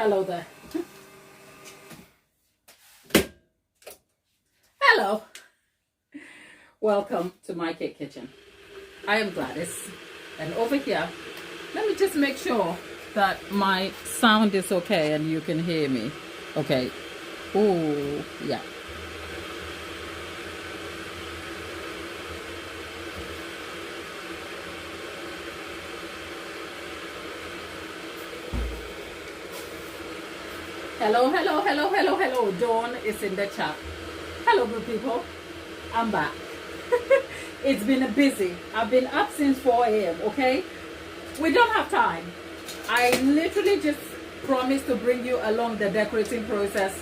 Hello there. Hello. Welcome to my cake kitchen. I am Gladys, and over here, let me just make sure that my sound is okay and you can hear me. Okay. Oh, yeah. Hello. Dawn is in the chat. Hello, good people. I'm back. It's been busy. I've been up since 4 a.m., okay? We don't have time. I literally just promised to bring you along the decorating process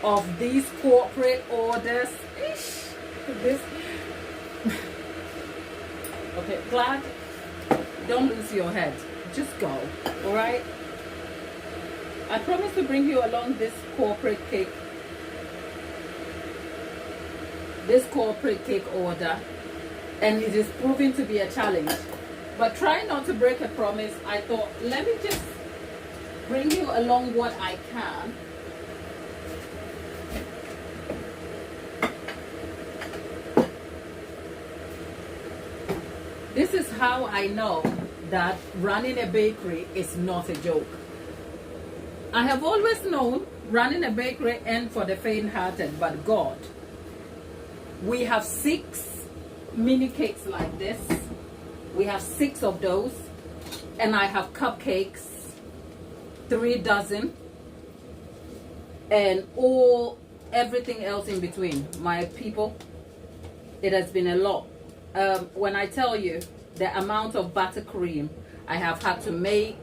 of these corporate orders. Ish, this. Okay, Glad, don't lose your head. Just go, all right? I promised to bring you along this corporate cake order, and it is proving to be a challenge. But try not to break a promise. I thought, let me just bring you along what I can. This is how I know that running a bakery is not a joke. I have always known running a bakery ain't for the faint-hearted, but God. We have 6 mini cakes like this. We have 6 of those, and I have cupcakes, 3 dozen, and everything else in between. My people, it has been a lot. When I tell you the amount of buttercream I have had to make,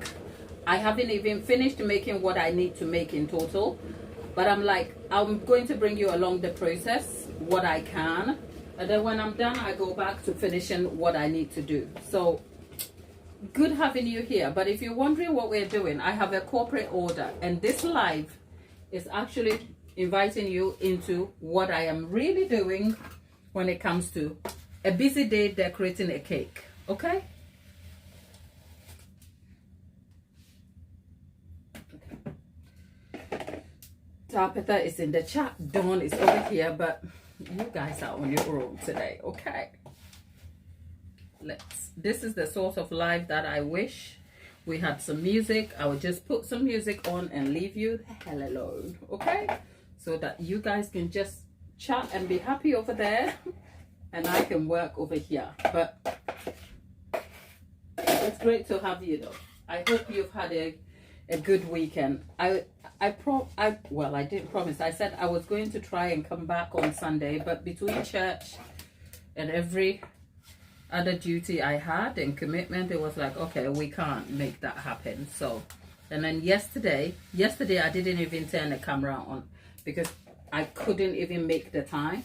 I haven't even finished making what I need to make in total, but I'm like, I'm going to bring you along the process, what I can, and then when I'm done, I go back to finishing what I need to do. So, good having you here. But if you're wondering what we're doing, I have a corporate order, and this live is actually inviting you into what I am really doing when it comes to a busy day decorating a cake, okay? Tapeta is in the chat. Dawn is over here, but you guys are on your own today, okay? This is the sort of live that I wish we had some music. I would just put some music on and leave you the hell alone, okay? So that you guys can just chat and be happy over there, and I can work over here. But it's great to have you though. I hope you've had a good weekend. Well, I didn't promise. I said I was going to try and come back on Sunday, but between church and every other duty I had and commitment, it was like, okay, we can't make that happen. So, and then yesterday I didn't even turn the camera on because I couldn't even make the time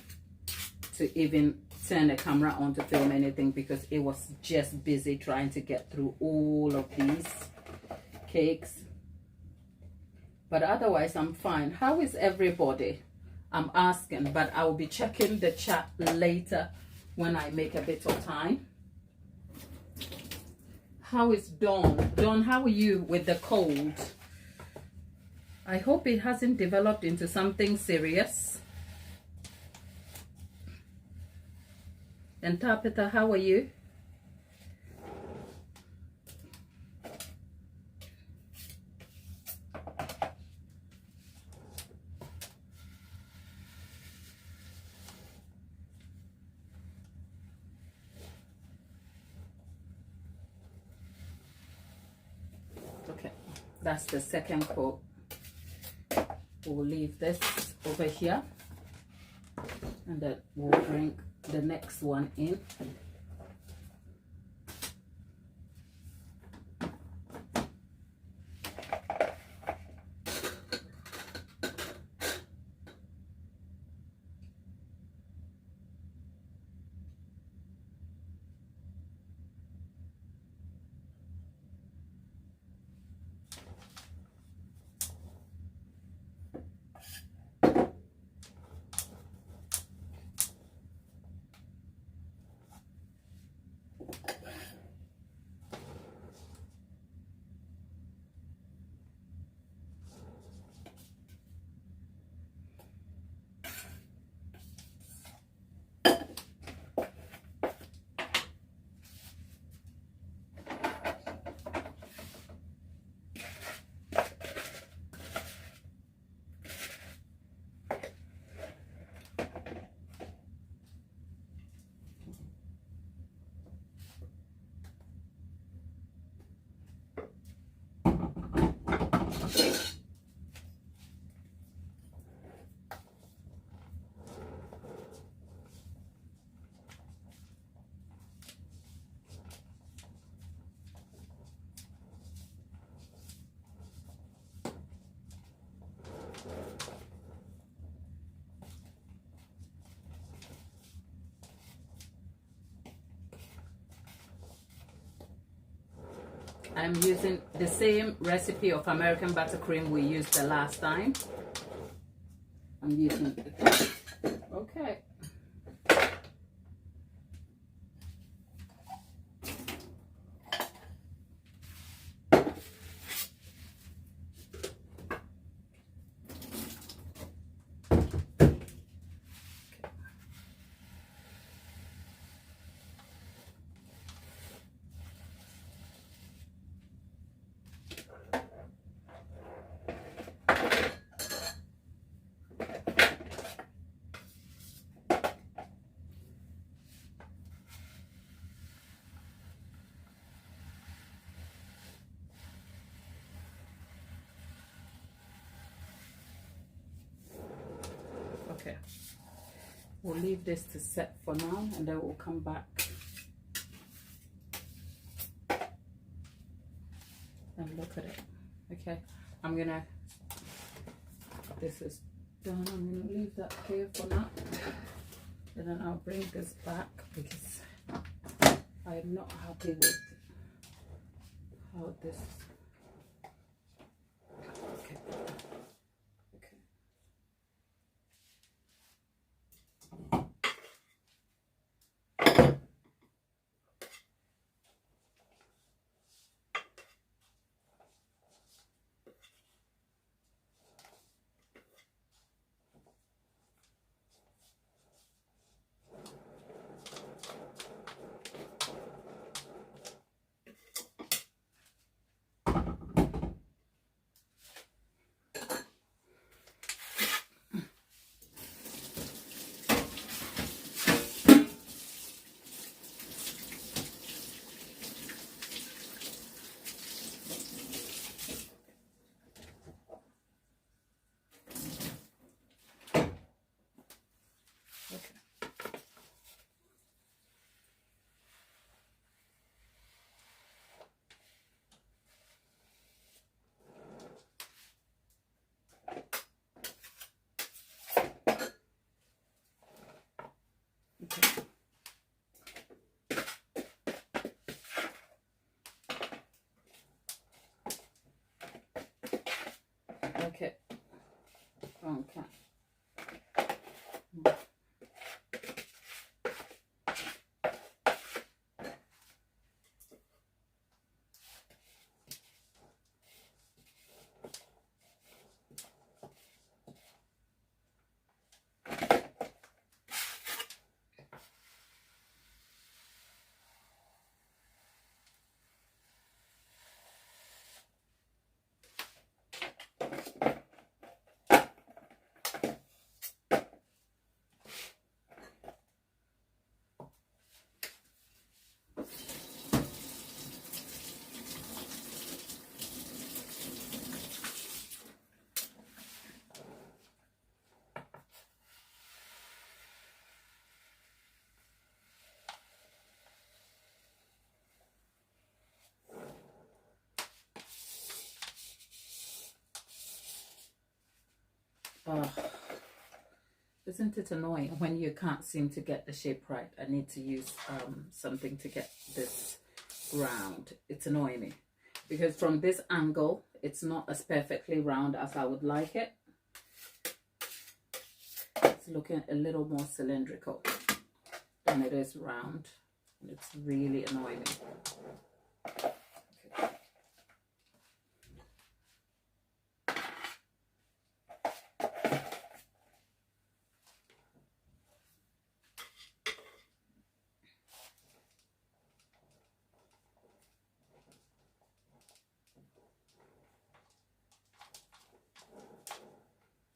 to even turn the camera on to film anything because it was just busy trying to get through all of these cakes. But otherwise, I'm fine. How is everybody? I'm asking, but I will be checking the chat later when I make a bit of time. How is Dawn? Dawn, how are you with the cold? I hope it hasn't developed into something serious. And Tapeta, how are you? Okay, that's the second coat. We'll leave this over here, and then we'll bring the next one in. I'm using the same recipe of American buttercream we used the last time. I'm using it. Okay. Okay, we'll leave this to set for now, and then we'll come back and look at it. Okay, this is done. I'm gonna leave that here for now, and then I'll bring this back because I'm not happy with how this. Okay. Okay. Okay. Isn't it annoying when you can't seem to get the shape right? I need to use something to get this round. It's annoying me because from this angle it's not as perfectly round as I would like it. It's looking a little more cylindrical than it is round. It's really annoying me.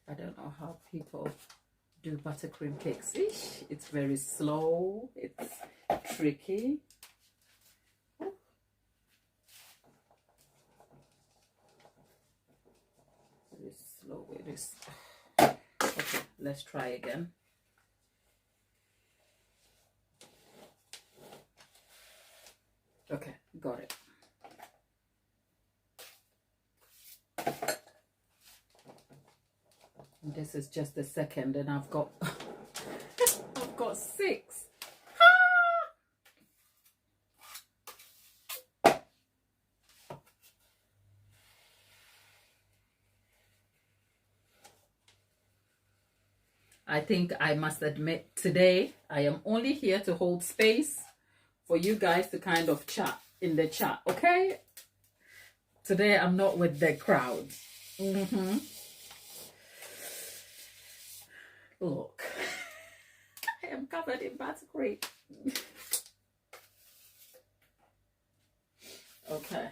I don't know how people do buttercream cakes. Eesh, it's very slow. It's tricky. Very slow it is. Okay, let's try again. Okay, got it. This is just the second, and I've got I've got 6. I think I must admit today I am only here to hold space for you guys to kind of chat in the chat, okay? Today I'm not with the crowd. Look, I am covered in buttercream. Okay.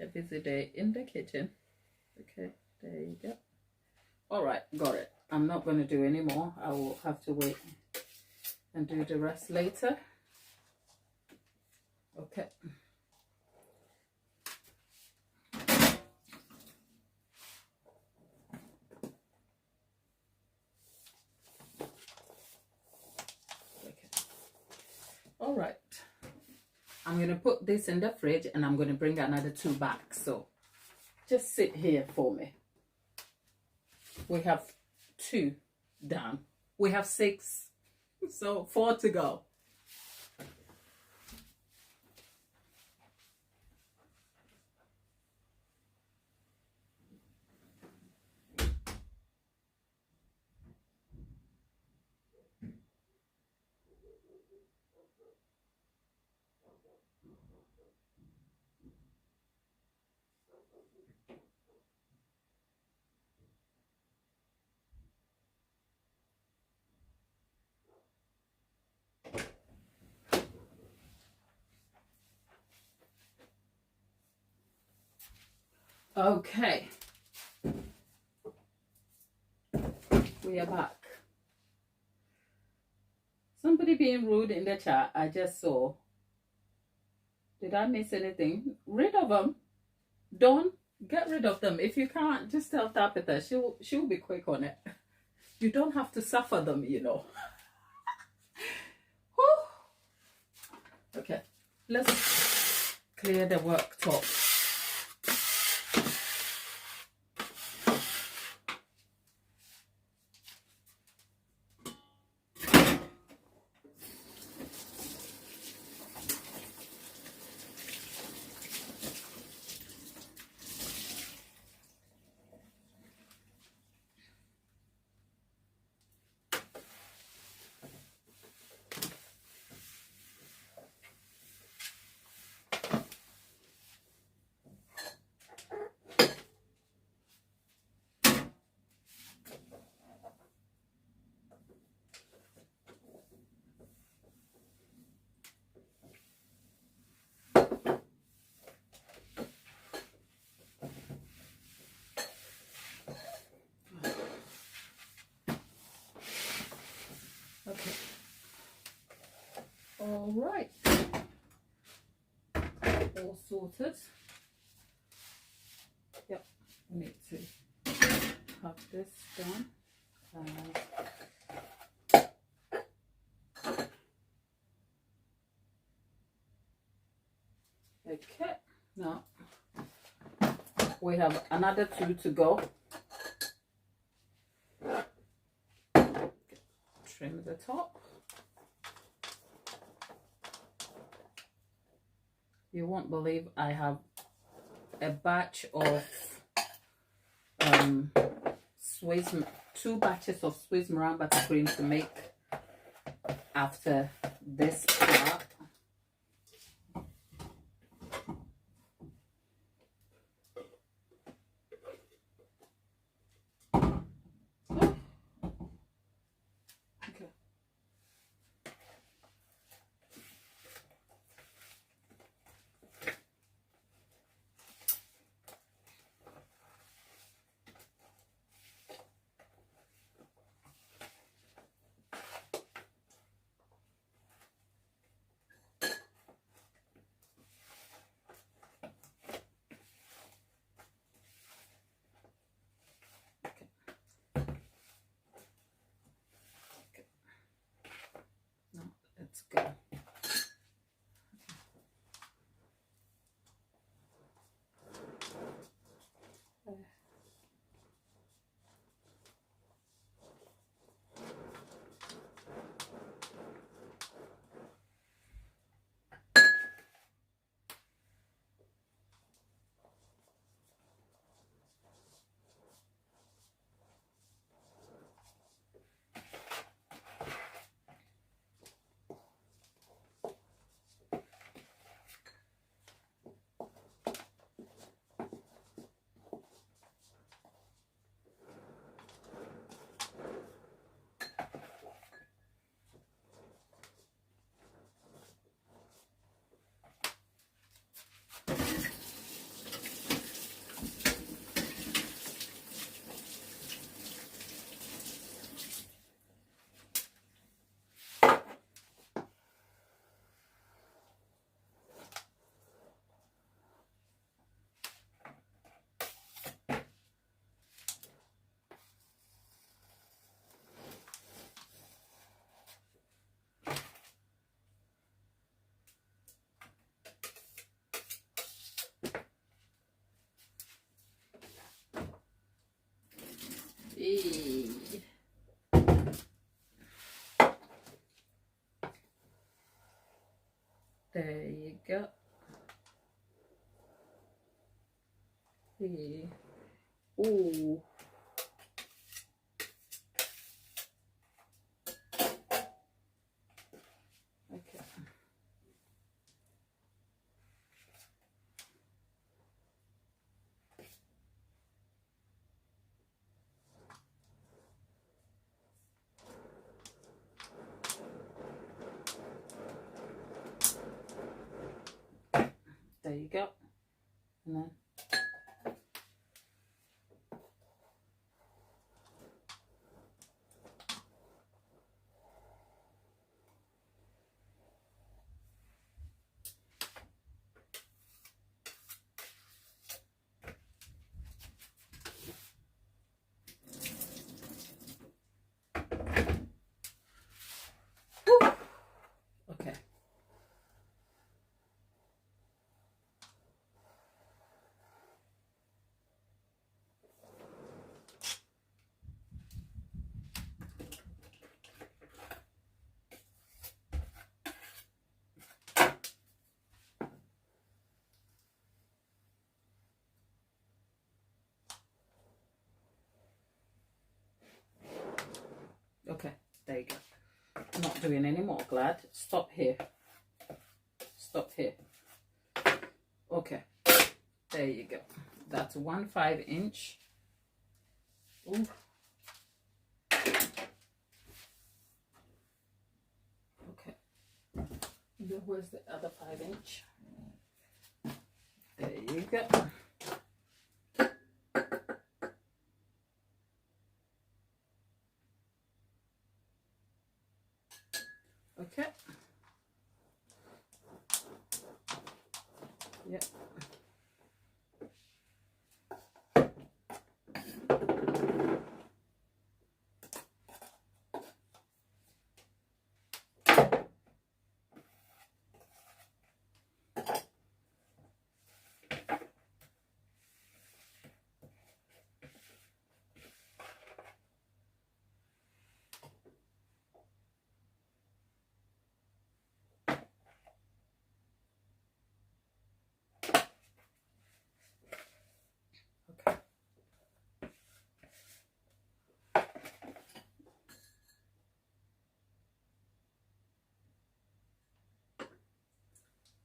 A busy day in the kitchen. Okay, there you go. All right, got it. I'm not going to do any more. I will have to wait and do the rest later. Okay. All right, I'm going to put this in the fridge and I'm going to bring another 2 back. So just sit here for me. We have 2 done. We have 6, so 4 to go. Okay, we are back. Somebody being rude in the chat, I just saw. Did I miss anything? Rid of them. Don't get rid of them. If you can't, just tell Tabitha. She'll be quick on it. You don't have to suffer them, you know. Okay, let's clear the worktop. Okay. All right. All sorted. Yep. We need to have this done. Okay. Now we have another 2 to go. Trim the top. You won't believe I have a batch of Swiss, 2 batches of Swiss meringue buttercream to make after this part. There you go. See. Ooh. Okay. There you go. And then okay. Okay, there you go. I'm not doing any more, Glad. Stop here. Stop here. Okay, there you go. That's 1 5-inch. Ooh. Okay. Then where's the other 5-inch? There you go. Okay. Yep.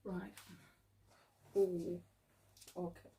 Right. Ooh. Okay.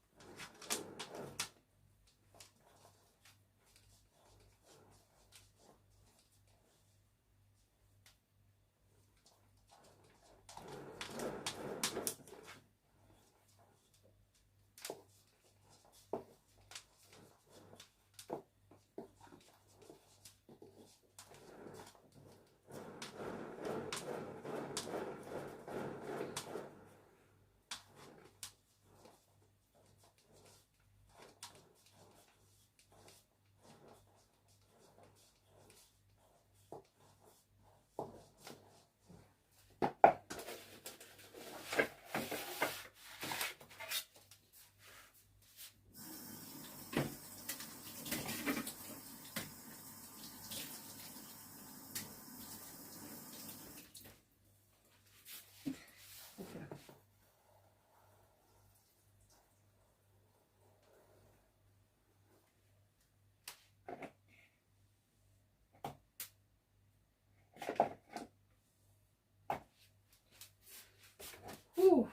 Ooh.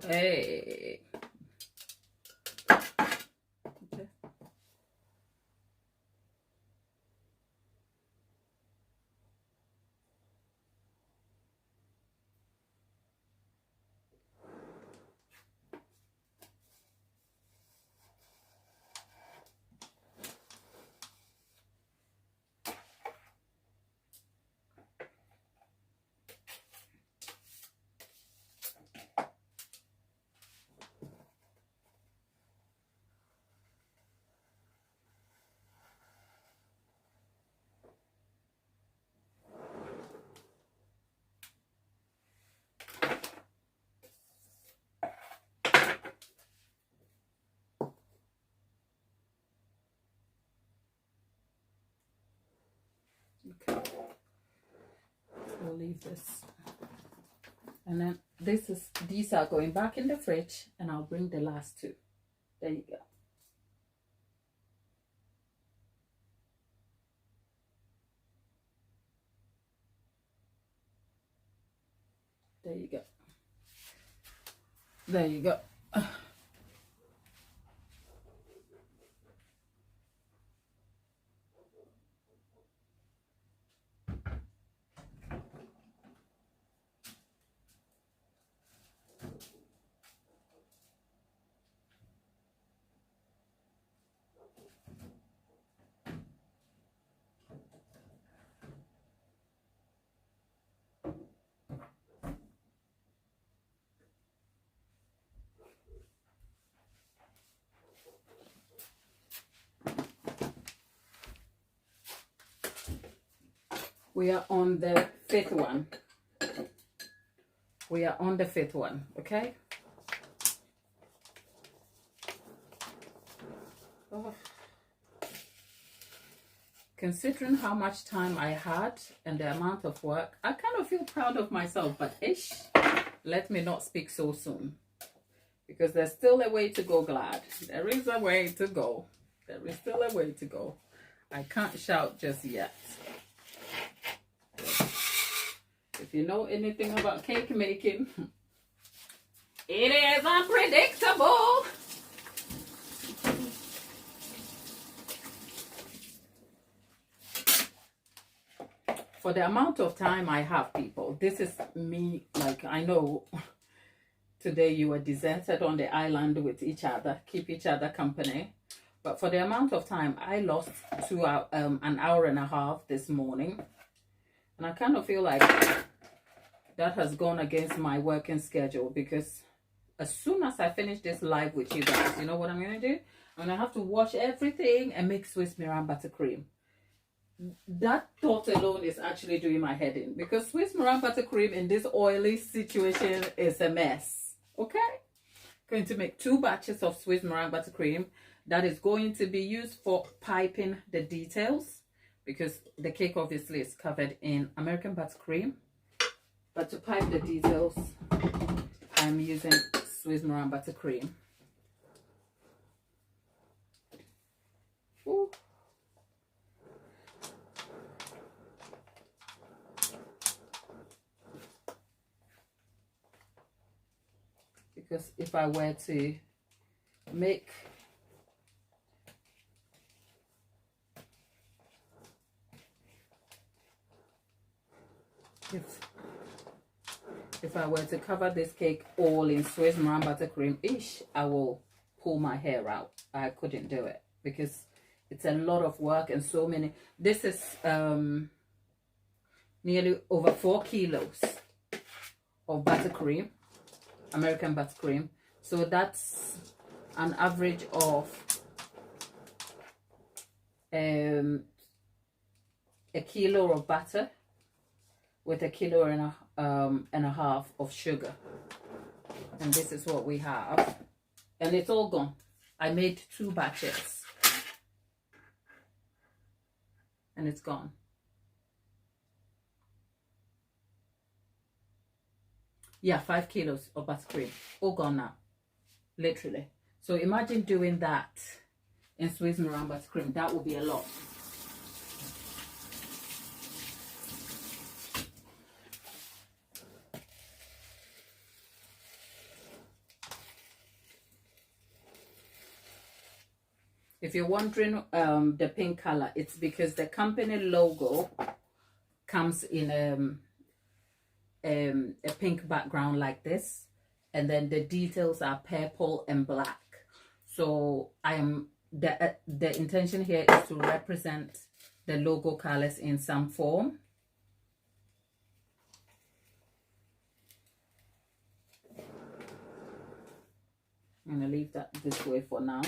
Hey. Okay. leave this. And then these are going back in the fridge, and I'll bring the last two. There you go. There you go. There you go. We are on the fifth one. We are on the fifth one, okay? Oh. Considering how much time I had and the amount of work, I kind of feel proud of myself, but ish, let me not speak so soon. Because there's still a way to go, Glad. There is a way to go. There is still a way to go. I can't shout just yet. If you know anything about cake making, it is unpredictable. For the amount of time I have, people, this is me. Like, I know today you were deserted on the island with each other, keep each other company. But for the amount of time, I lost an hour and a half this morning. And I kind of feel like that has gone against my working schedule, because as soon as I finish this live with you guys, you know what I'm going to do? I'm going to have to wash everything and make Swiss Miran buttercream. That thought alone is actually doing my head in, because Swiss Miran buttercream in this oily situation is a mess. Okay? Going to make 2 batches of Swiss Miran buttercream that is going to be used for piping the details, because the cake obviously is covered in American buttercream. But to pipe the details, I'm using Swiss Miran buttercream. Ooh. Because if I were to make if I were to cover this cake all in Swiss Miran buttercream, I will pull my hair out. I couldn't do it because it's a lot of work and so many. This is nearly over 4 kilos of buttercream, American buttercream. So that's an average of a kilo of butter with a kilo and a half of sugar. And this is what we have. And it's all gone. I made 2 batches. And it's gone. Yeah, 5 kilos of buttercream. All gone now. Literally. So imagine doing that in Swiss Miran buttercream. That would be a lot. If you're wondering the pink color, it's because the company logo comes in a pink background like this, and then the details are purple and black. So the intention here is to represent the logo colors in some form. I'm gonna leave that this way for now.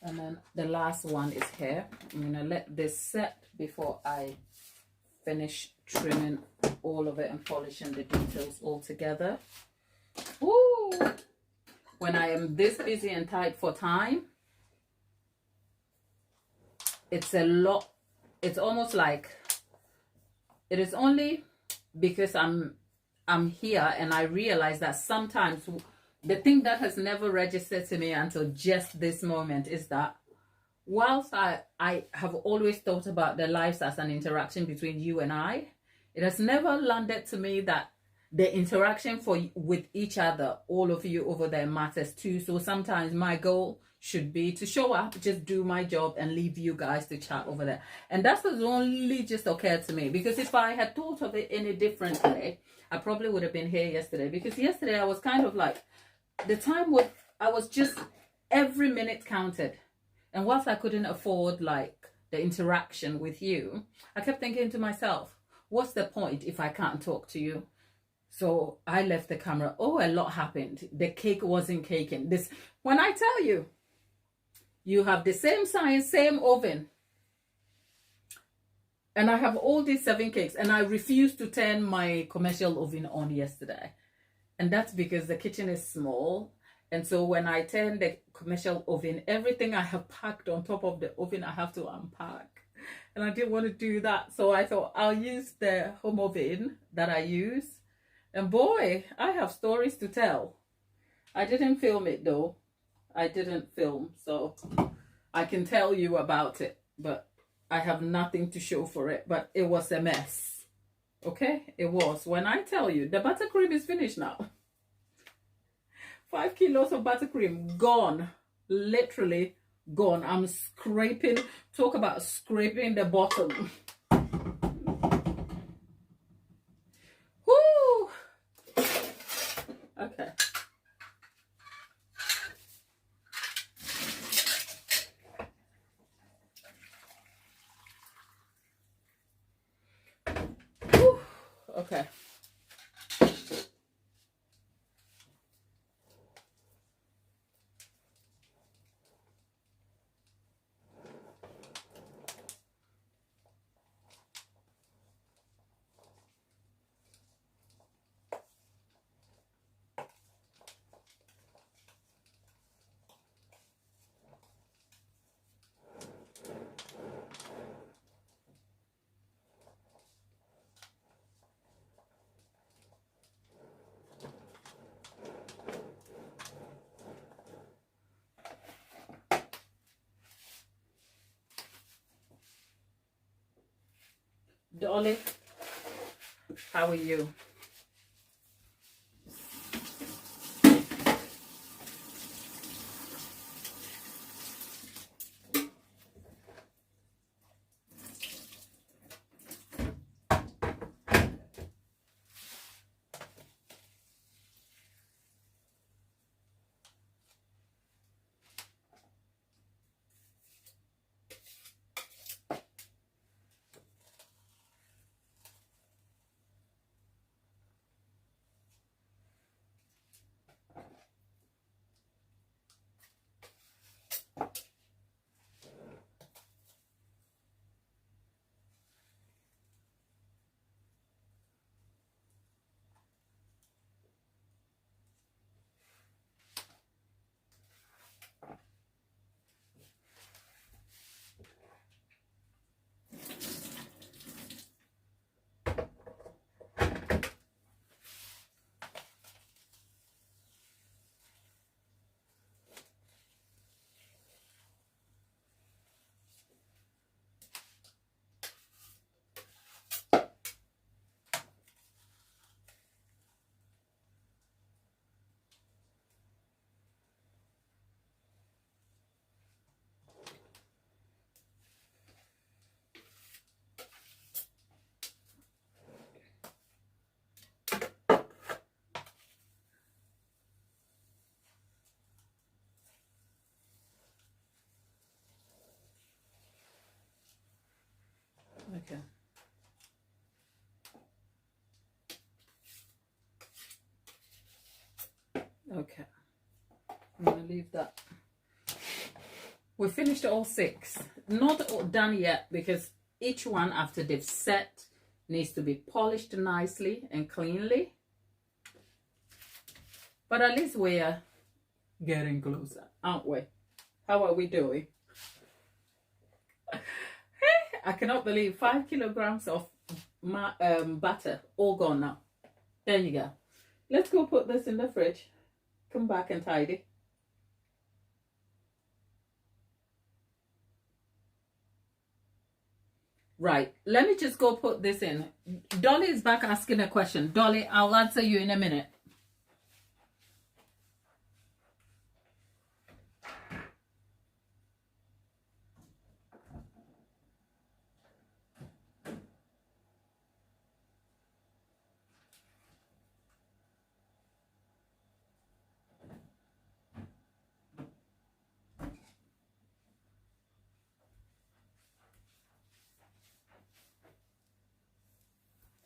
And then the last one is here. I'm going to let this set before I finish trimming all of it and polishing the details all together. Ooh! When I am this busy and tight for time, it's a lot. It's almost like it is only because I'm here and I realize that sometimes the thing that has never registered to me until just this moment is that whilst I have always thought about their lives as an interaction between you and I, it has never landed to me that the interaction with each other, all of you over there, matters too. So sometimes my goal should be to show up, just do my job and leave you guys to chat over there. And that's has only just occurred to me, because if I had thought of it any differently, I probably would have been here yesterday, because yesterday I was kind of like, the time was, I was just, every minute counted. And whilst I couldn't afford like the interaction with you, I kept thinking to myself, what's the point if I can't talk to you? So I left the camera. Oh, a lot happened. The cake wasn't caking. This, when I tell you, you have the same size, same oven. And I have all these 7 cakes, and I refused to turn my commercial oven on yesterday. And that's because the kitchen is small. And so when I turn the commercial oven, everything I have packed on top of the oven, I have to unpack. And I didn't want to do that. So I thought I'll use the home oven that I use. And boy, I have stories to tell. I didn't film it though. I didn't film. So I can tell you about it. But I have nothing to show for it. But it was a mess. Okay? It was. When I tell you, the buttercream is finished now. 5 kilos of buttercream gone, literally gone. I'm scraping, talk about scraping the bottom. Whoo! Okay. Whew. Okay. Dolly, how are you? Okay. Okay. I'm going to leave that. We finished all 6. Not all done yet, because each one after they've set needs to be polished nicely and cleanly. But at least we're getting closer, aren't we? How are we doing? I cannot believe 5 kilograms of butter all gone now. There you go. Let's go put this in the fridge. Come back and tidy. Right, let me just go put this in. Dolly is back asking a question. Dolly, I'll answer you in a minute.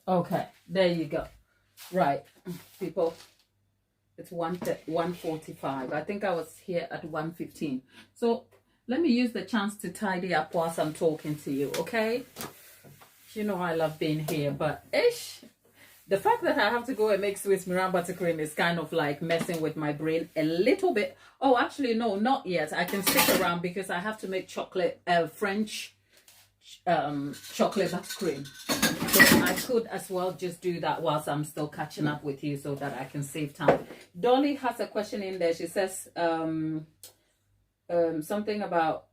Okay, there you go. Right, people, it's 1:45. I think I was here at 1:15. So let me use the chance to tidy up whilst I'm talking to you, okay? You know I love being here, but the fact that I have to go and make Swiss Miran buttercream is kind of like messing with my brain a little bit. Oh, actually, no, not yet. I can stick around because I have to make chocolate, French chocolate buttercream. So I could as well just do that whilst I'm still catching up with you so that I can save time. Dolly has a question in there. She says something about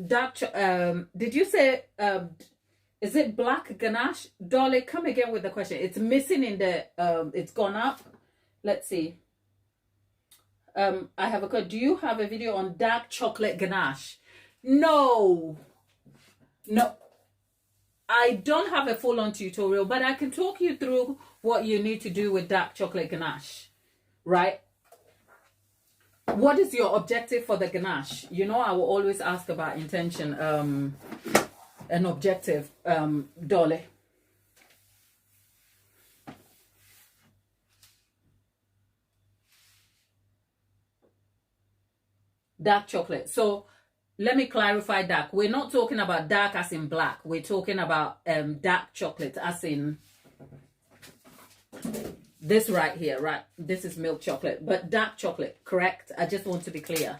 dark did you say is it black ganache? Dolly, come again with the question. It's missing in the it's gone up. Let's see. I have a question. Do you have a video on dark chocolate ganache? No, I don't have a full-on tutorial, but I can talk you through what you need to do with dark chocolate ganache, right? What is your objective for the ganache? You know, I will always ask about intention, an objective, Dolly. Dark chocolate. So let me clarify dark. We're not talking about dark as in black. We're talking about dark chocolate as in this right here, right? This is milk chocolate, but dark chocolate, correct? I just want to be clear.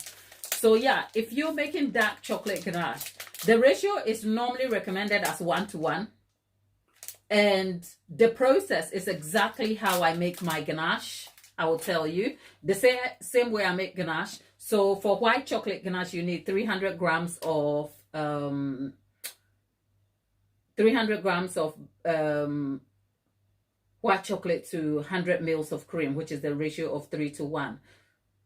So yeah, if you're making dark chocolate ganache, the ratio is normally recommended as 1:1. And the process is exactly how I make my ganache. I will tell you the same way I make ganache. So for white chocolate ganache, you need 300 grams of white chocolate to 100 mils of cream, which is the ratio of 3:1.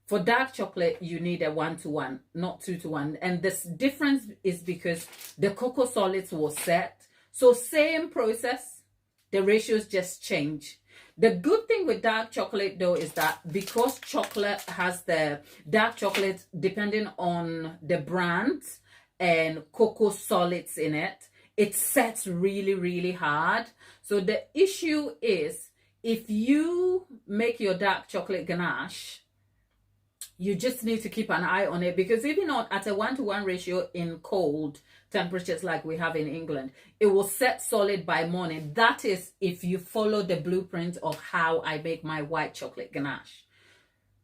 For dark chocolate, you need a 1:1, not 2:1. And this difference is because the cocoa solids was set. So same process, the ratios just change. The good thing with dark chocolate though is that because chocolate has the dark chocolate depending on the brand and cocoa solids in it, it sets really, really hard. So the issue is if you make your dark chocolate ganache, you just need to keep an eye on it because even at a 1:1 ratio in cold temperatures like we have in England, it will set solid by morning. That is if you follow the blueprint of how I make my white chocolate ganache.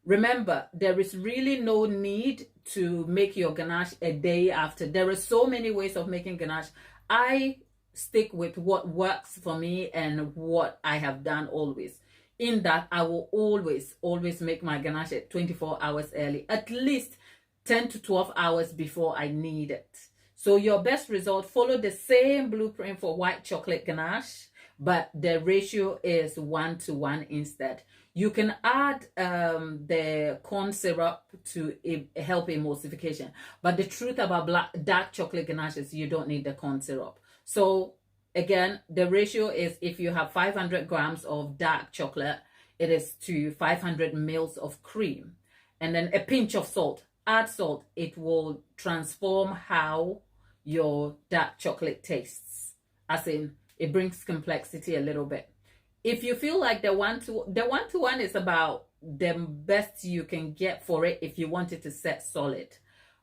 Remember, there is really no need to make your ganache a day after. There are so many ways of making ganache. I stick with what works for me and what I have done always. In that, I will always make my ganache at 24 hours early, at least 10 to 12 hours before I need it. So your best result, follow the same blueprint for white chocolate ganache, but the ratio is 1:1 instead. You can add the corn syrup to help emulsification, but the truth about dark chocolate ganache is you don't need the corn syrup. So again, the ratio is if you have 500 grams of dark chocolate, it is to 500 mils of cream. And then a pinch of salt. Add salt. It will transform how your dark chocolate tastes. As in, it brings complexity a little bit. If you feel like the 1:1 is about the best you can get for it if you want it to set solid.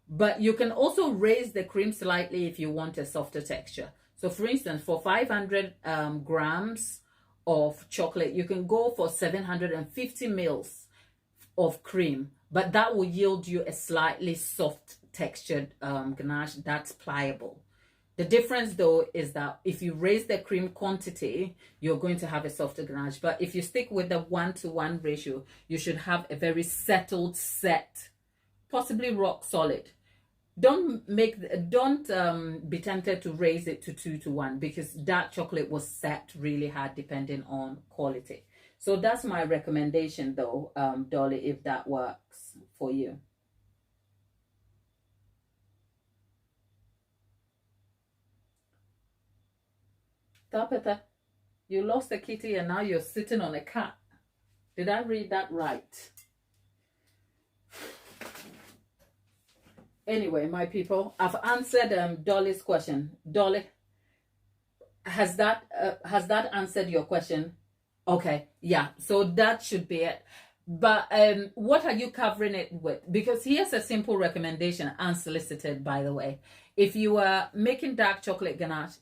But you can also raise the cream slightly if you want a softer texture. So for instance, for 500 grams of chocolate, you can go for 750 mils of cream, but that will yield you a slightly soft textured ganache that's pliable. The difference though is that if you raise the cream quantity, you're going to have a softer ganache. But if you stick with the 1-to-1 ratio, you should have a very settled set, possibly rock solid. Don't be tempted to raise it to 2-to-1 because dark chocolate was set really hard depending on quality. So that's my recommendation though, Dolly, if that works for you. Tapeta, you lost a kitty and now you're sitting on a cat. Did I read that right? Anyway, my people, I've answered Dolly's question. Dolly, has that answered your question? Okay, yeah, so that should be it. But what are you covering it with? Because here's a simple recommendation, unsolicited, by the way. If you are making dark chocolate ganache,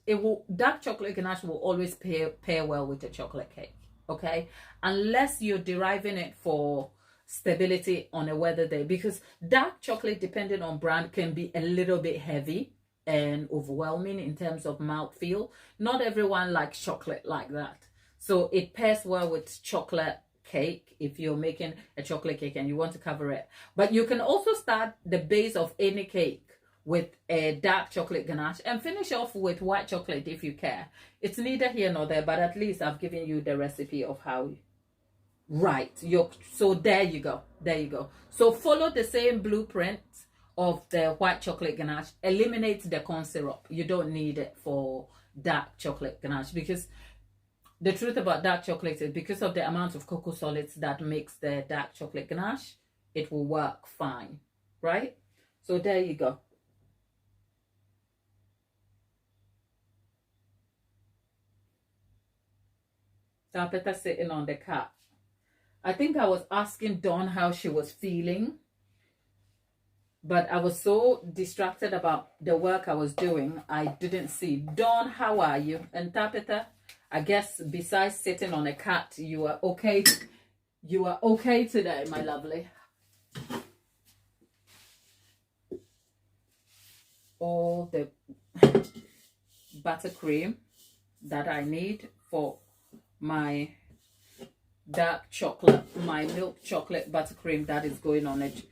dark chocolate ganache will always pair well with a chocolate cake. Okay, unless you're deriving it for stability on a weather day, because dark chocolate, depending on brand, can be a little bit heavy and overwhelming in terms of mouthfeel. Not everyone likes chocolate like that, so it pairs well with chocolate cake if you're making a chocolate cake and you want to cover it. But you can also start the base of any cake with a dark chocolate ganache and finish off with white chocolate if you care. It's neither here nor there, but at least I've given you the recipe of how. Right, so there you go. So follow the same blueprint of the white chocolate ganache. Eliminate the corn syrup. You don't need it for dark chocolate ganache, because the truth about dark chocolate is because of the amount of cocoa solids that makes the dark chocolate ganache, it will work fine, right? So there you go. Tapeta sitting on the cat. I think I was asking Dawn how she was feeling, but I was so distracted about the work I was doing, I didn't see. Dawn, how are you? And Tapeta, I guess besides sitting on a cat, you are okay. You are okay today, my lovely. All the buttercream that I need for my dark chocolate, my milk chocolate buttercream that is going on it.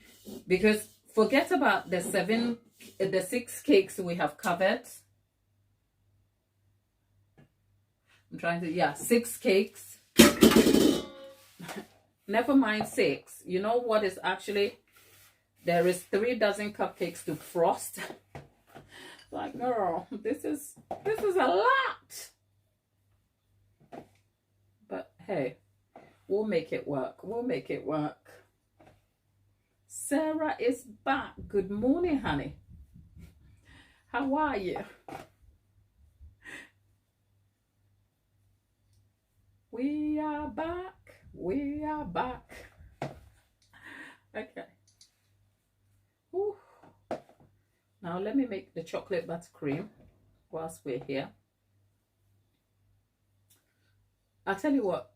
Because forget about the 6 cakes we have covered. I'm trying to, yeah, 6 cakes. Never mind 6. You know what is actually, there is 3 dozen cupcakes to frost. Like, girl, this is a lot. But hey, we'll make it work. We'll make it work. Sarah is back. Good morning, honey. How are you? We are back. We are back. Okay. Whew. Now let me make the chocolate buttercream whilst we're here. I'll tell you what.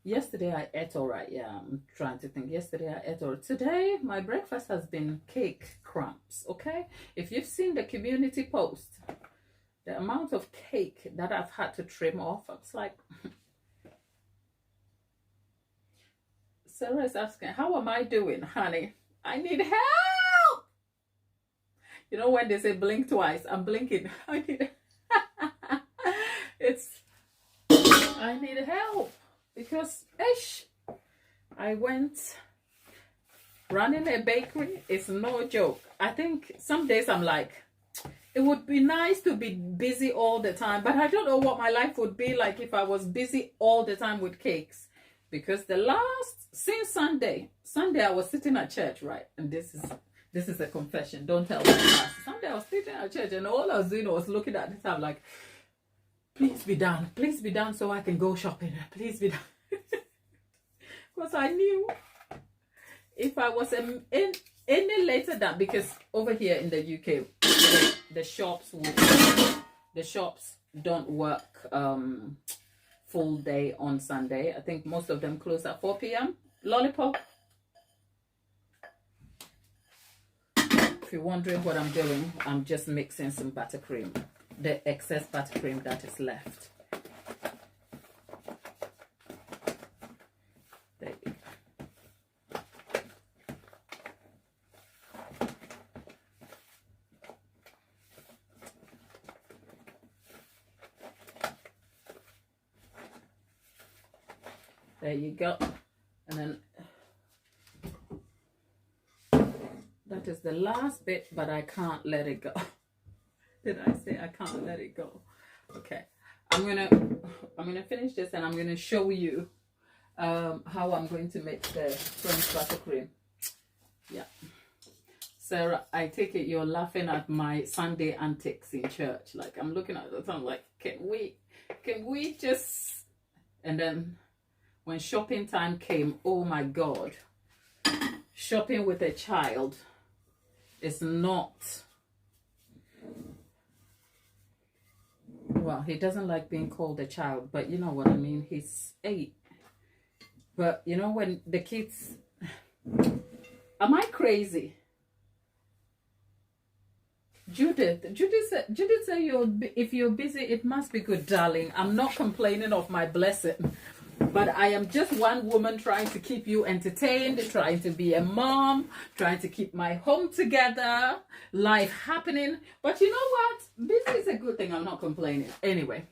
Yesterday I ate all right. Yeah, I'm trying to think. Yesterday I ate all right. Today my breakfast has been cake crumbs. Okay, if you've seen the community post, the amount of cake that I've had to trim off, I was like, Sarah is asking, how am I doing, honey? I need help. You know when they say blink twice, I'm blinking. I need help. Because I went running a bakery. It's no joke. I think some days I'm like, it would be nice to be busy all the time, but I don't know what my life would be like if I was busy all the time with cakes. Because since Sunday I was sitting at church, right? And this is a confession. Don't tell me. Sunday I was sitting at church and all I was doing was looking at the time like, please be done so I can go shopping. Please be done. Because I knew if I was any later than, because over here in the UK, the shops don't work full day on Sunday. I think most of them close at 4 p.m. Lollipop. you're wondering what I'm doing, I'm just mixing some buttercream, the excess buttercream that is left. There you go. There you go. And then that is the last bit, but I can't let it go. Did I say I can't let it go? Okay. I'm gonna finish this and I'm gonna show you how I'm going to make the French buttercream. Yeah. Sarah, I take it you're laughing at my Sunday antics in church. Like, I'm looking at it, I'm like, can we just... And then when shopping time came, oh my God, shopping with a child is not... Well, he doesn't like being called a child, but you know what I mean. He's 8. But you know, when the kids... Am I crazy? Judith said, if you're busy, it must be good, darling. I'm not complaining of my blessing, but I am just one woman trying to keep you entertained, trying to be a mom, trying to keep my home together, life happening. But you know what? Busy is a good thing. I'm not complaining. Anyway,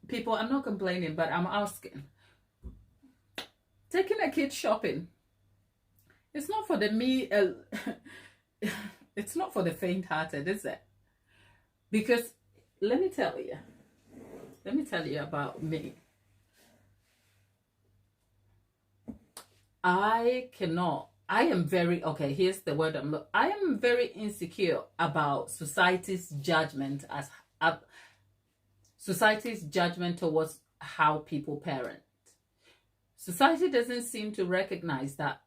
people, I'm not complaining, but I'm asking. Taking a kid shopping, it's not for the it's not for the faint-hearted, is it? Because let me tell you about me. I am very, okay, here's the word I am very insecure about society's judgment towards how people parent. Society doesn't seem to recognize that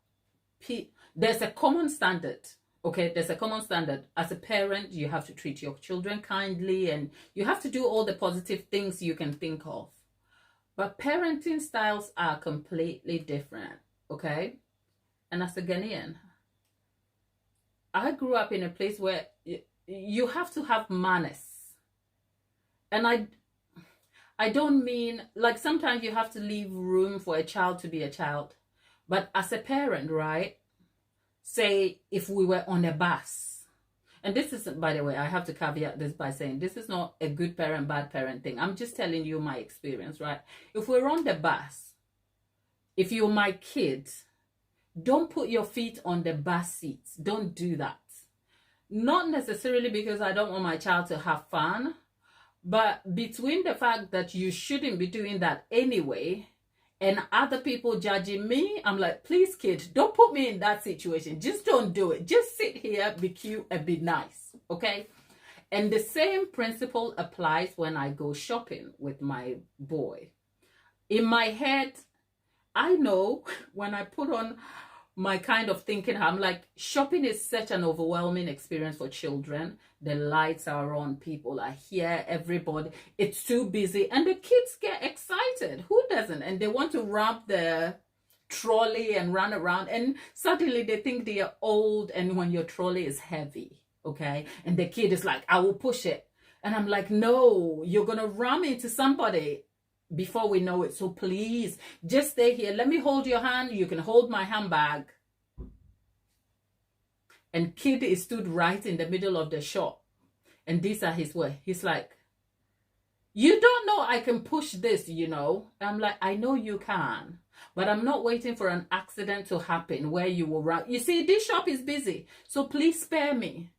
there's a common standard. Okay, there's a common standard. As a parent, you have to treat your children kindly and you have to do all the positive things you can think of. But parenting styles are completely different, okay? And as a Ghanaian, I grew up in a place where you have to have manners. And I don't mean, like, sometimes you have to leave room for a child to be a child. But as a parent, right? Say if we were on a bus, and this is, by the way, I have to caveat this by saying this is not a good parent, bad parent thing. I'm just telling you my experience, right? If we're on the bus, if you're my kid, don't put your feet on the bus seats. Don't do that. Not necessarily because I don't want my child to have fun, but between the fact that you shouldn't be doing that anyway, and other people judging me, I'm like, please, kid, don't put me in that situation. Just don't do it. Just sit here, be cute, and be nice, okay? And the same principle applies when I go shopping with my boy. In my head, I know when I put on my kind of thinking, I'm like, shopping is such an overwhelming experience for children. The lights are on, people are here, everybody, it's too busy, and the kids get excited. Who doesn't? And they want to ramp the trolley and run around, and suddenly they think they are old, and when your trolley is heavy, okay, and the kid is like, I will push it, and I'm like, no, you're gonna ram into somebody before we know it. So please just stay here, let me hold your hand, you can hold my handbag. And kid is stood right in the middle of the shop, and these are his words. He's like, you don't know I can push this, you know. I'm like, I know you can, but I'm not waiting for an accident to happen where you will run. You see, this shop is busy, so please spare me.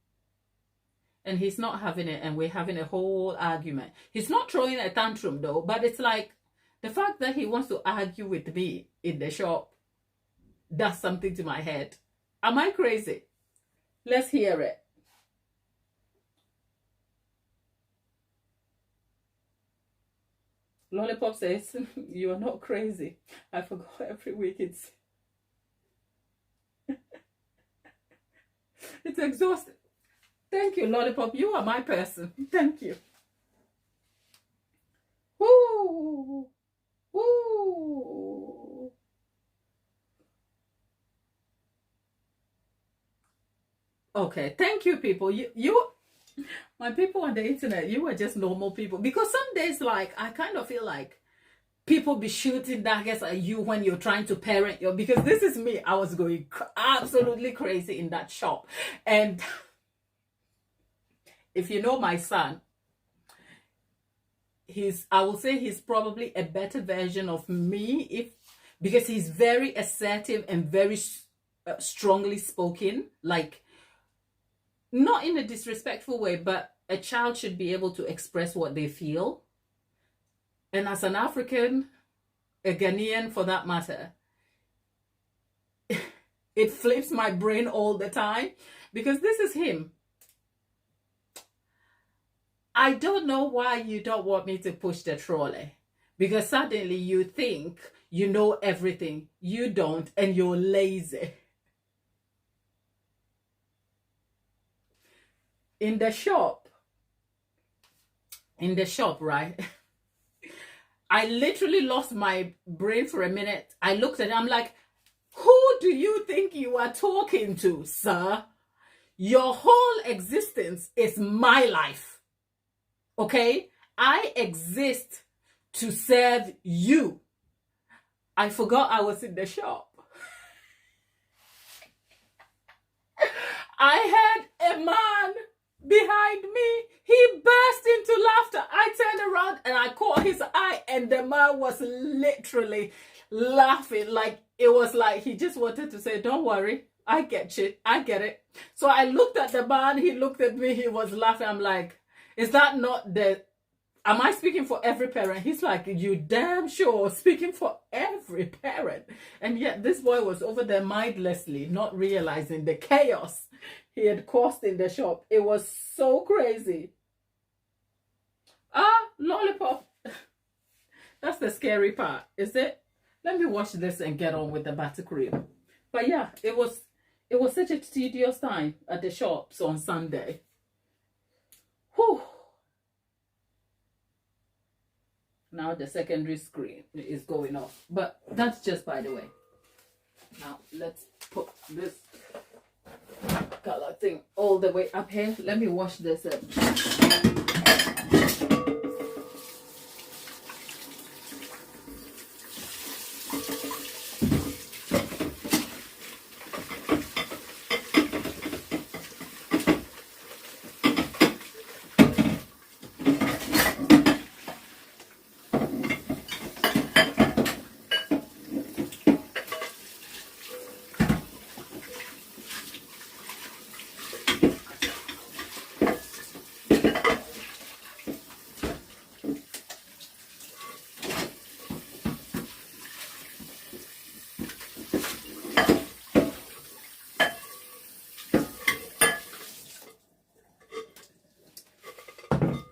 And he's not having it, and we're having a whole argument. He's not throwing a tantrum though, but it's like the fact that he wants to argue with me in the shop does something to my head. Am I crazy? Let's hear it. Lollipop says, you are not crazy. I forgot every week it's it's exhausting. Thank you, Lollipop. You are my person. Thank you. Woo! Woo! Okay, thank you, people. You, my people on the internet, you are just normal people. Because some days, like, I kind of feel like people be shooting daggers at you when you're trying to parent your, because this is me. I was going absolutely crazy in that shop. And if you know my son, I will say he's probably a better version of me, because he's very assertive and very strongly spoken, like, not in a disrespectful way, but a child should be able to express what they feel. And as an African, a Ghanaian for that matter, it flips my brain all the time, because this is him. I don't know why you don't want me to push the trolley, because suddenly you think you know everything. You don't, and you're lazy. In the shop, right? I literally lost my brain for a minute. I looked at him, I'm like, who do you think you are talking to, sir? Your whole existence is my life. Okay? I exist to serve you. I forgot I was in the shop. I had a man behind me. He burst into laughter. I turned around and I caught his eye, and the man was literally laughing. Like, it was like he just wanted to say, don't worry, I get you, I get it. So I looked at the man, he looked at me, he was laughing. I'm like, is that not the, am I speaking for every parent? He's like, you damn sure speaking for every parent. And yet this boy was over there mindlessly, not realizing the chaos he had caused in the shop. It was so crazy. Lollipop. That's the scary part, is it? Let me wash this and get on with the buttercream. But yeah, it was such a tedious time at the shops on Sunday. Whew. Now the secondary screen is going off, but that's just by the way. Now let's put this color thing all the way up here. Let me wash this up.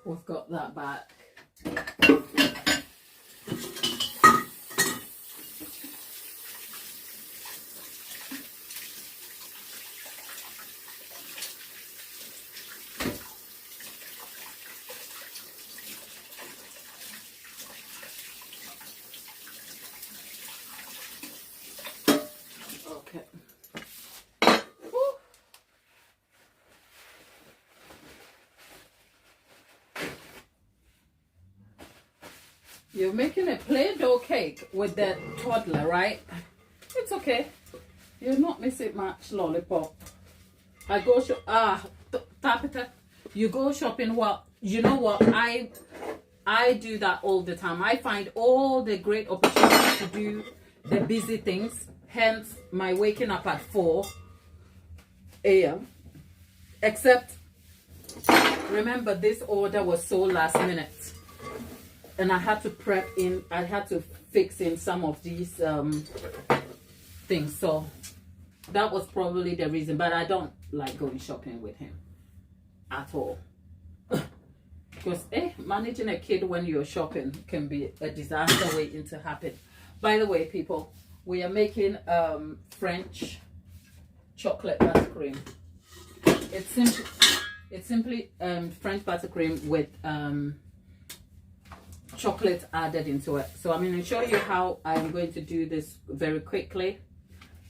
We've got that back. Okay. You're making a Play-Doh cake with the toddler, right? It's okay. You're not missing much, Lollipop. I go Tapita. You go shopping. Well, you know what? I do that all the time. I find all the great opportunities to do the busy things. Hence, my waking up at 4 a.m. Except, remember, this order was so last minute. And I had to I had to fix in some of these things. So that was probably the reason. But I don't like going shopping with him at all. Because managing a kid when you're shopping can be a disaster waiting to happen. By the way, people, we are making French chocolate buttercream. It's simply French buttercream with chocolate added into it. So I'm going to show you how I'm going to do this very quickly.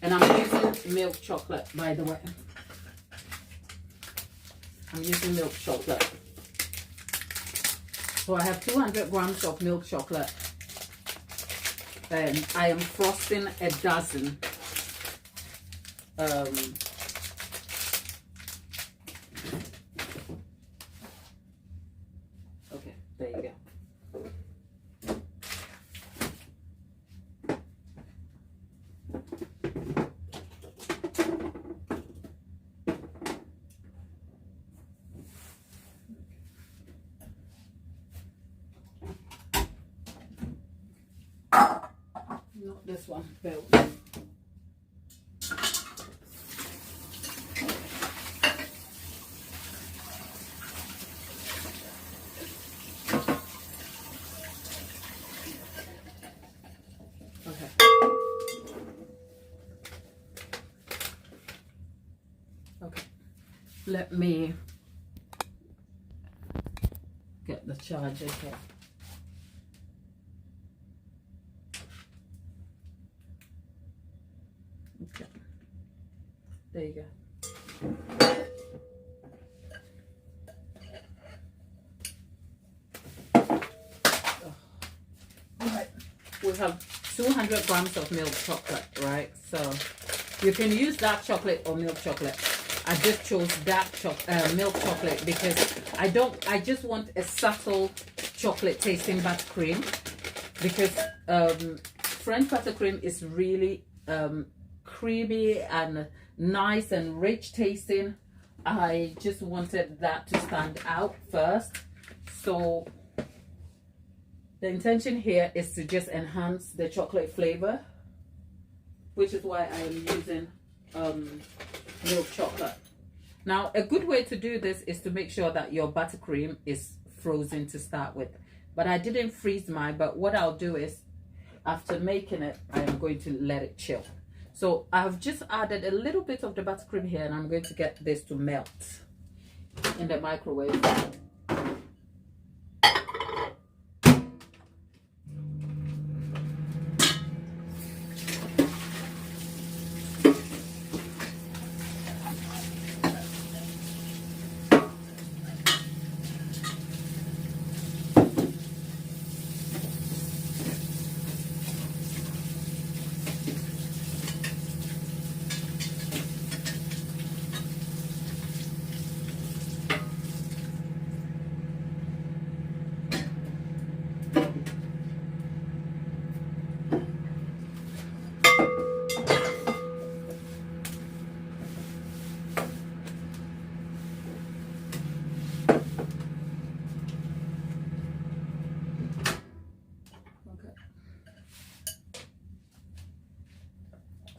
And I'm using milk chocolate, by the way. I'm using milk chocolate. So I have 200 grams of milk chocolate. And I am frosting a dozen. Okay, there you go. Not this one, Bill. Okay. Okay. Let me get the charger here. Okay. There you go. Alright, we have 200 grams of milk chocolate, right? So you can use dark chocolate or milk chocolate. I just chose dark milk chocolate because I just want a subtle chocolate tasting buttercream, because French buttercream is really creamy and nice and rich tasting. I just wanted that to stand out first. So the intention here is to just enhance the chocolate flavor, which is why I am using milk chocolate. Now, a good way to do this is to make sure that your buttercream is frozen to start with. But I didn't freeze mine, but what I'll do is, after making it, I am going to let it chill. So I've just added a little bit of the buttercream here, and I'm going to get this to melt in the microwave.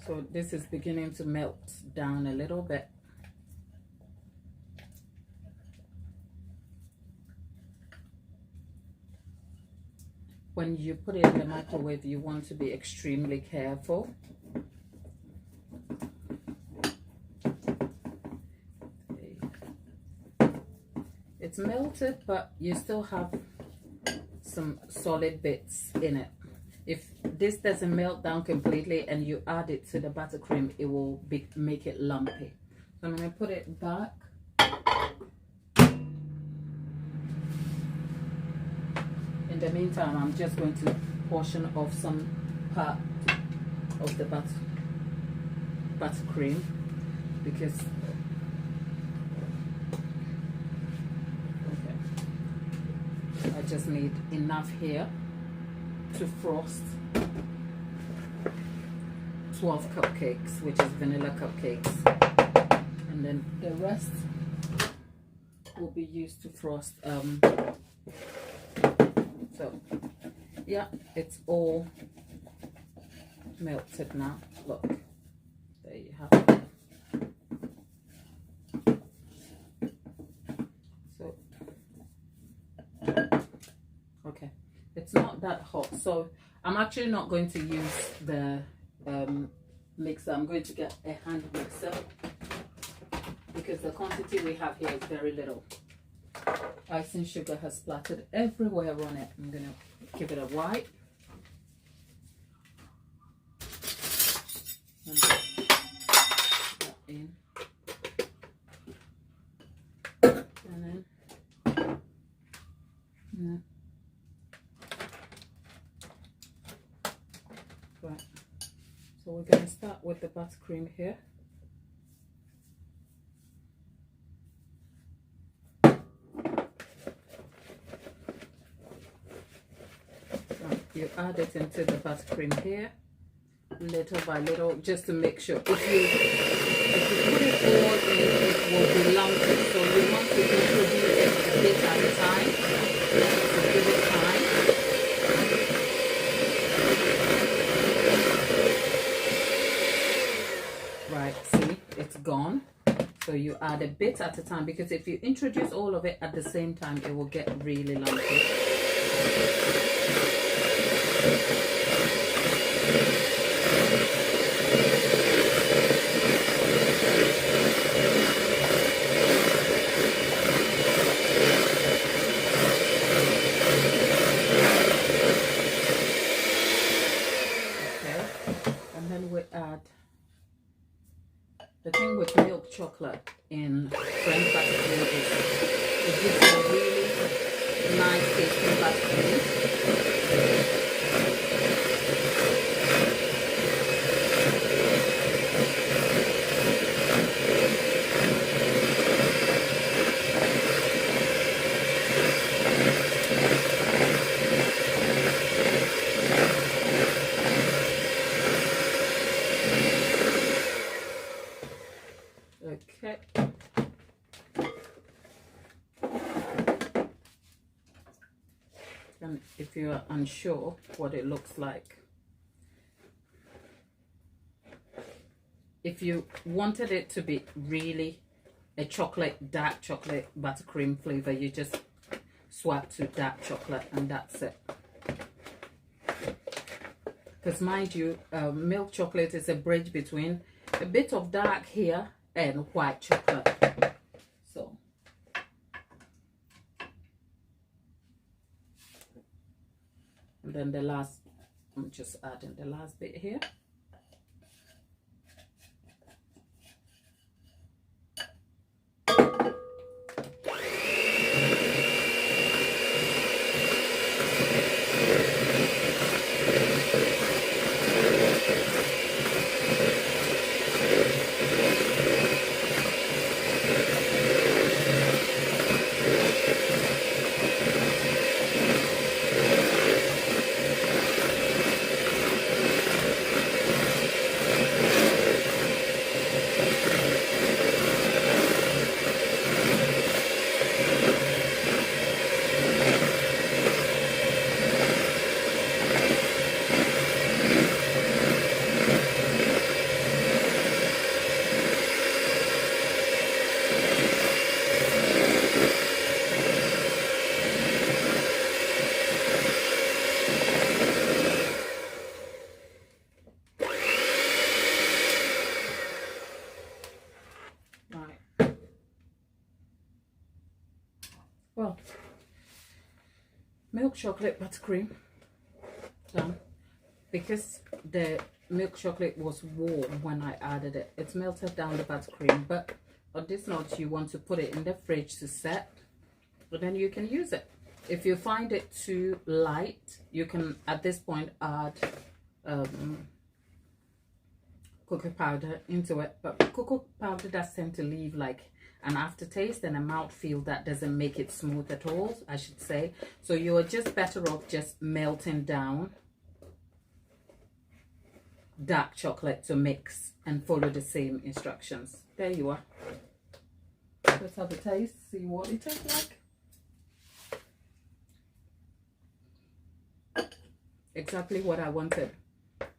So this is beginning to melt down a little bit. When you put it in the microwave, you want to be extremely careful. It's melted, but you still have some solid bits in it. If this doesn't melt down completely and you add it to the buttercream, it will make it lumpy. So I'm going to put it back. In the meantime, I'm just going to portion off some part of the buttercream, because I just need enough here to frost 12 cupcakes, which is vanilla cupcakes, and then the rest will be used to frost. So yeah, it's all melted now. Look, there you have it. So okay, it's not that hot, so I'm actually not going to use the mixer. I'm going to get a hand mixer because the quantity we have here is very little. Icing sugar has splattered everywhere on it. I'm going to give it a wipe. And put that in. Right. So we're going to start with the buttercream here. You add it into the buttercream here, little by little, just to make sure. If you put it all in, it will be lumpy. So you want to introduce it a bit at a time. So give it time. Right, see, it's gone. So you add a bit at a time, because if you introduce all of it at the same time, it will get really lumpy. The thing with milk chocolate in French buttercream is it gives you a really nice tasting buttercream. Okay. And if you are unsure what it looks like, if you wanted it to be really a chocolate, dark chocolate buttercream flavor, you just swap to dark chocolate and that's it. Because mind you, milk chocolate is a bridge between a bit of dark here and white chocolate. So and then the last, I'm just adding the last bit here. Well, milk chocolate buttercream done. Because the milk chocolate was warm when I added it, it's melted down the buttercream. But on this note, you want to put it in the fridge to set, but then you can use it. If you find it too light, you can at this point add cocoa powder into it. But cocoa powder does tend to leave like an aftertaste and a mouthfeel that doesn't make it smooth at all, I should say. So you are just better off just melting down dark chocolate to mix and follow the same instructions. There you are. Let's have a taste, see what it tastes like. Exactly what I wanted.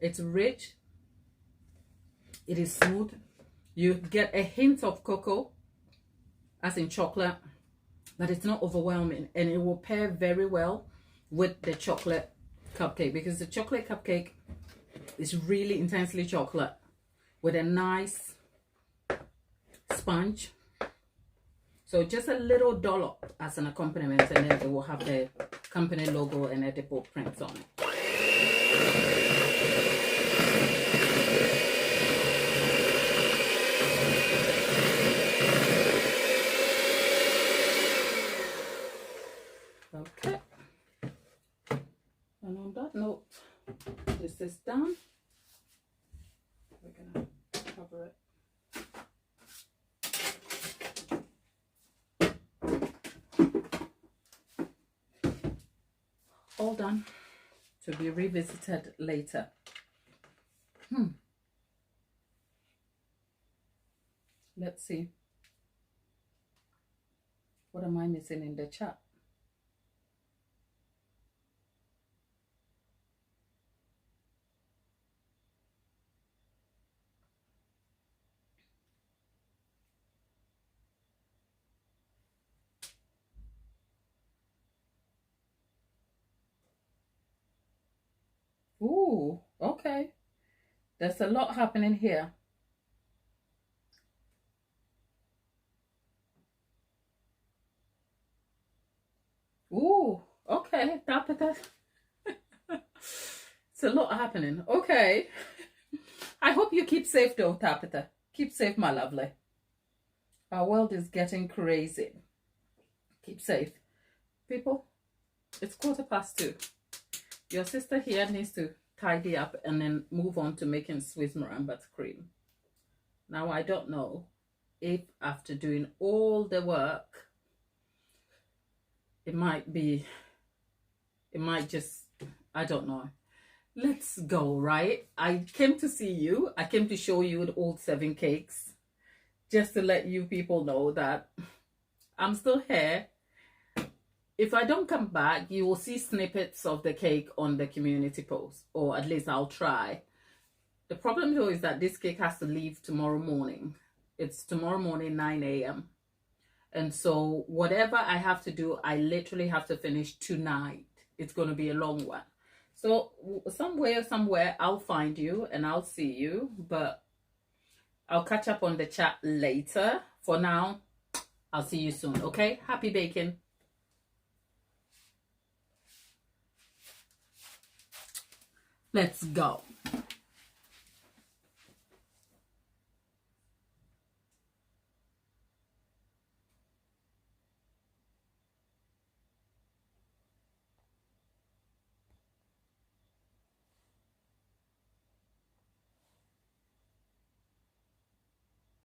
It's rich, it is smooth, you get a hint of cocoa as in chocolate, but it's not overwhelming, and it will pair very well with the chocolate cupcake, because the chocolate cupcake is really intensely chocolate with a nice sponge. So just a little dollop as an accompaniment, and then it will have the company logo and edible prints on it. Okay, and on that note, This is done. We're gonna cover it. All done, to be revisited later. Let's see. What am I missing in the chat? Ooh, okay. There's a lot happening here. Ooh, okay. It's a lot happening. Okay. I hope you keep safe though, Tapita. Keep safe, my lovely. Our world is getting crazy. Keep safe. People, it's 2:15. Your sister here needs to tidy up and then move on to making Swiss meringue buttercream. Now, I don't know if after doing all the work, it might just, I don't know. Let's go, right? I came to see you. I came to show you the old 7 cakes, just to let you people know that I'm still here. If I don't come back, you will see snippets of the cake on the community post, or at least I'll try. The problem though is that this cake has to leave tomorrow morning. It's tomorrow morning, 9 a.m. And so whatever I have to do, I literally have to finish tonight. It's going to be a long one. So somewhere, I'll find you and I'll see you. But I'll catch up on the chat later. For now, I'll see you soon, okay? Happy baking. Let's go.